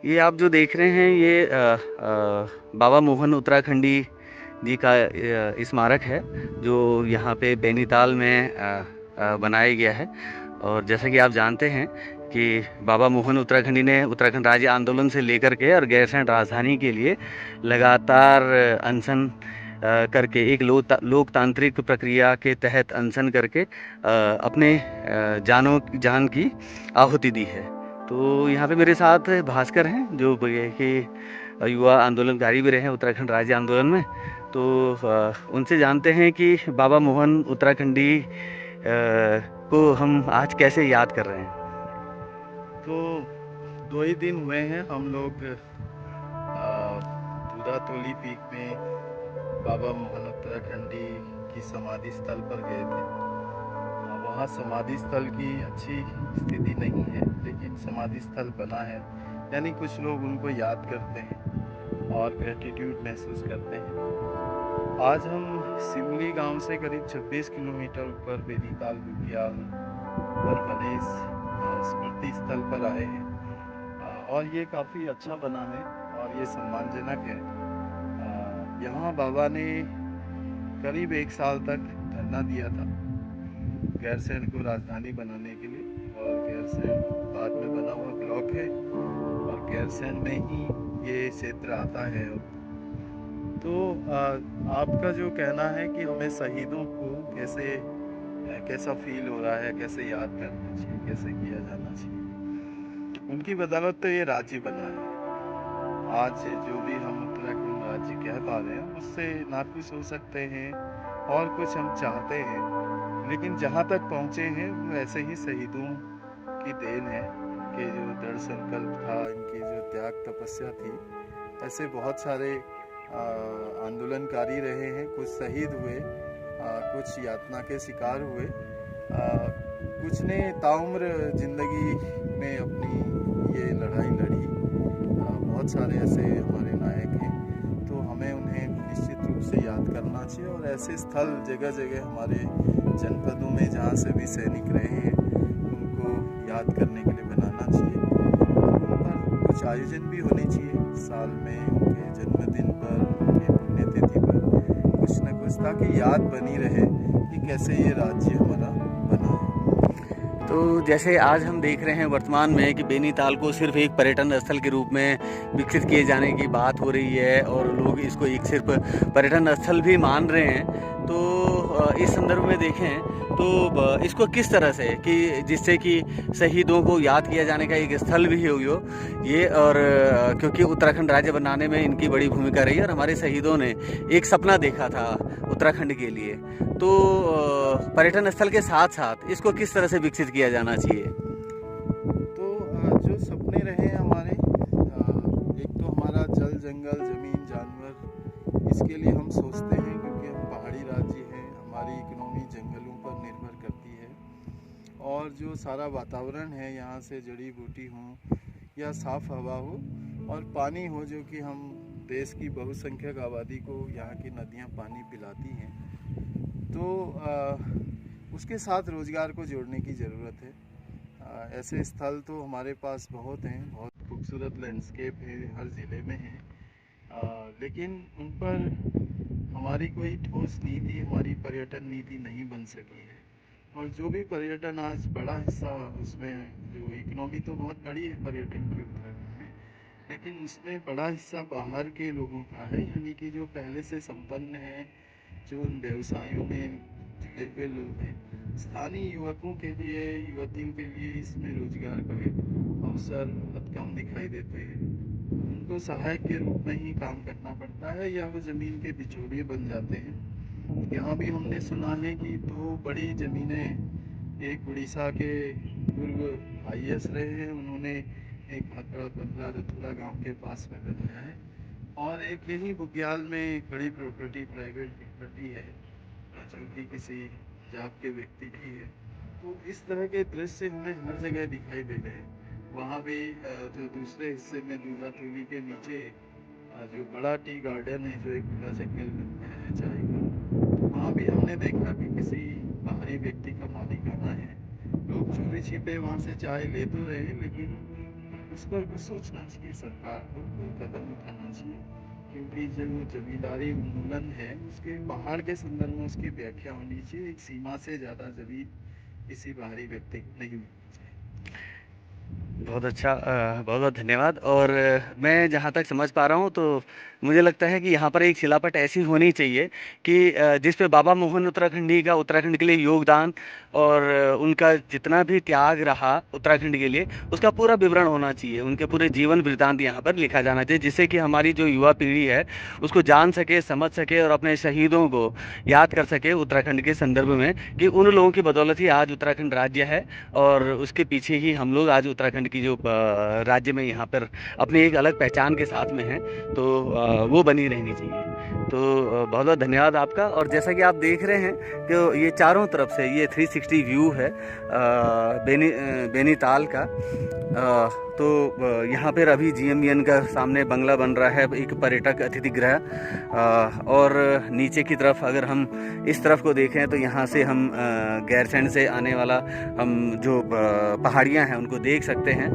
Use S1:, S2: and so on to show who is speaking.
S1: ये आप जो देख रहे हैं ये बाबा मोहन उत्तराखंडी जी का स्मारक है जो यहाँ पे बैनीताल में बनाया गया है। और जैसा कि आप जानते हैं कि बाबा मोहन उत्तराखंडी ने उत्तराखंड राज्य आंदोलन से लेकर के और गैरसैंण राजधानी के लिए लगातार अनशन करके एक लोकतांत्रिक प्रक्रिया के तहत अनशन करके अपने जान की आहुति दी है। तो यहाँ पे मेरे साथ भास्कर हैं जो ये कि युवा आंदोलनकारी भी रहे हैं उत्तराखंड राज्य आंदोलन में। तो उनसे जानते हैं कि बाबा मोहन उत्तराखंडी को हम आज कैसे याद कर रहे हैं।
S2: तो 2 ही दिन हुए हैं हम लोग दूधातोली पीक में बाबा मोहन उत्तराखंडी की समाधि स्थल पर गए थे। वहाँ समाधि स्थल की अच्छी स्थिति नहीं है, लेकिन समाधि स्थल बना है, यानी कुछ लोग उनको याद करते हैं और ग्रेटिट्यूड महसूस करते हैं। आज हम सिमली गांव से करीब 26 किलोमीटर ऊपर बेनीताल बुग्याल पर बने इस स्मृति स्थल पर आए हैं। और ये काफ़ी अच्छा बना है और ये सम्मानजनक है। यहाँ बाबा ने करीब 1 साल तक धरना दिया था गैरसैंण को राजधानी बनाने के लिए, और गैरसैंण बाद में बना हुआ ब्लॉक है और गैरसैंण में ही ये क्षेत्र आता है। तो आपका जो कहना है कि हमें शहीदों को कैसा फील हो रहा है, कैसे याद करना चाहिए, कैसे किया जाना चाहिए, उनकी बदौलत तो ये राज्य बना है। आज जो भी हम उत्तराखंड राज्य कह पा रहे हैं उससे ना खुश हो सकते हैं और कुछ हम चाहते हैं, लेकिन जहाँ तक पहुँचे हैं वो ऐसे ही शहीदों की देन है कि जो दृढ़ संकल्प था, इनकी जो त्याग तपस्या थी। ऐसे बहुत सारे आंदोलनकारी रहे हैं, कुछ शहीद हुए, कुछ यातना के शिकार हुए, कुछ ने ताउम्र जिंदगी में अपनी ये लड़ाई लड़ी। बहुत सारे ऐसे हमारे नायक हैं, तो हमें उन्हें निश्चित रूप से याद करना चाहिए और ऐसे स्थल जगह जगह हमारे जनपदों में जहाँ से भी सैनिक रहे हैं उनको याद करने के लिए बनाना चाहिए। और उन पर कुछ आयोजन भी होने चाहिए साल में, उनके जन्मदिन पर, उनके पुण्यतिथि पर कुछ न कुछ, ताकि याद बनी रहे कि कैसे ये राज्य हमारा बना है।
S1: तो जैसे आज हम देख रहे हैं वर्तमान में कि बैनीताल को सिर्फ एक पर्यटन स्थल के रूप में विकसित किए जाने की बात हो रही है और लोग इसको एक सिर्फ पर्यटन स्थल भी मान रहे हैं। तो इस संदर्भ में देखें तो इसको किस तरह से कि जिससे कि शहीदों को याद किया जाने का एक स्थल भी हो ये, और क्योंकि उत्तराखंड राज्य बनाने में इनकी बड़ी भूमिका रही और हमारे शहीदों ने एक सपना देखा था उत्तराखंड के लिए। तो पर्यटन स्थल के साथ साथ इसको किस तरह से विकसित किया जाना चाहिए।
S2: तो जो सपने रहे हमारे, एक तो हमारा जल जंगल जमीन जानवर, इसके लिए हम सोचते हैं क्योंकि हम पहाड़ी राज्य हैं, हमारी इकोनॉमी जंगलों पर निर्भर करती है। और जो सारा वातावरण है यहाँ से जड़ी बूटी हो या साफ़ हवा हो और पानी हो, जो कि हम देश की बहुसंख्यक आबादी को यहाँ की नदियाँ पानी पिलाती हैं, तो उसके साथ रोज़गार को जोड़ने की ज़रूरत है। ऐसे स्थल तो हमारे पास बहुत हैं, बहुत खूबसूरत लैंडस्केप है, हर ज़िले में है, लेकिन उन पर हमारी कोई ठोस नीति, हमारी पर्यटन नीति नहीं बन सकी है। और जो भी पर्यटन आज बड़ा हिस्सा, उसमें जो इकोनॉमी तो बहुत बड़ी है पर्यटन की उत्तराखंड में, लेकिन उसमें बड़ा हिस्सा बाहर के लोगों का है, यानी कि जो पहले से संपन्न है, जो उन व्यवसायों में जुड़े हुए लोग हैं। स्थानीय युवकों के लिए, युवतियों के लिए इसमें रोजगार के अवसर बहुत कम दिखाई देते हैं। उनको सहायक के रूप में ही काम करना पड़ता है या वो ज़मीन के बिचौलिए बन जाते हैं। यहाँ भी हमने सुना है कि 2 बड़ी ज़मीनें एक उड़ीसा के पूर्व आईएएस रहे हैं, उन्होंने एक बहुत बड़ा बंगला रतुला गाँव के पास में बनाया है, और एक यही बुग्याल में एक बड़ी प्रॉपर्टी, प्राइवेट प्रॉपर्टी है, जो कि किसी जात के व्यक्ति की है। तो इस तरह के दृश्य हमें हर जगह दिखाई दे रहे हैं। वहाँ भी जो दूसरे हिस्से में दूधातोली के नीचे जो बड़ा टी गार्डन है, जो एक बड़ा जंगल है चाय का, वहाँ भी हमने देखा कि किसी बाहरी व्यक्ति का मालिकाना है। लोग चोरी छिपे वहाँ से चाय ले तो रहे हैं, लेकिन इस पर भी सोचना चाहिए सरकार को, कोई कदम उठाना चाहिए, क्योंकि जो जमींदारी उन्मूलन है उसके पहाड़ के संदर्भ में उसकी व्याख्या होनी चाहिए। एक सीमा से ज़्यादा जमीन किसी बाहरी व्यक्ति को नहीं मिलनी चाहिए।
S1: बहुत अच्छा, बहुत बहुत धन्यवाद। और मैं जहाँ तक समझ पा रहा हूँ तो मुझे लगता है कि यहाँ पर एक शिलापट ऐसी होनी चाहिए कि जिस पे बाबा मोहन उत्तराखंडी का उत्तराखंड के लिए योगदान और उनका जितना भी त्याग रहा उत्तराखंड के लिए उसका पूरा विवरण होना चाहिए, उनके पूरे जीवन वृत्तांत यहाँ पर लिखा जाना चाहिए, जिससे कि हमारी जो युवा पीढ़ी है उसको जान सके, समझ सके और अपने शहीदों को याद कर सके उत्तराखंड के संदर्भ में, कि उन लोगों की बदौलत ही आज उत्तराखंड राज्य है और उसके पीछे ही हम लोग आज उत्तराखंड की जो राज्य में यहाँ पर अपनी एक अलग पहचान के साथ में हैं, तो वो बनी रहनी चाहिए। तो बहुत बहुत धन्यवाद आपका। और जैसा कि आप देख रहे हैं कि ये चारों तरफ से ये 360 व्यू है बेनीताल का। तो यहाँ पर अभी GMBN का सामने बंगला बन रहा है, एक पर्यटक अतिथि गृह। और नीचे की तरफ अगर हम इस तरफ को देखें तो यहाँ से हम गैरसैंण से आने वाला हम जो पहाड़ियाँ हैं उनको देख सकते हैं।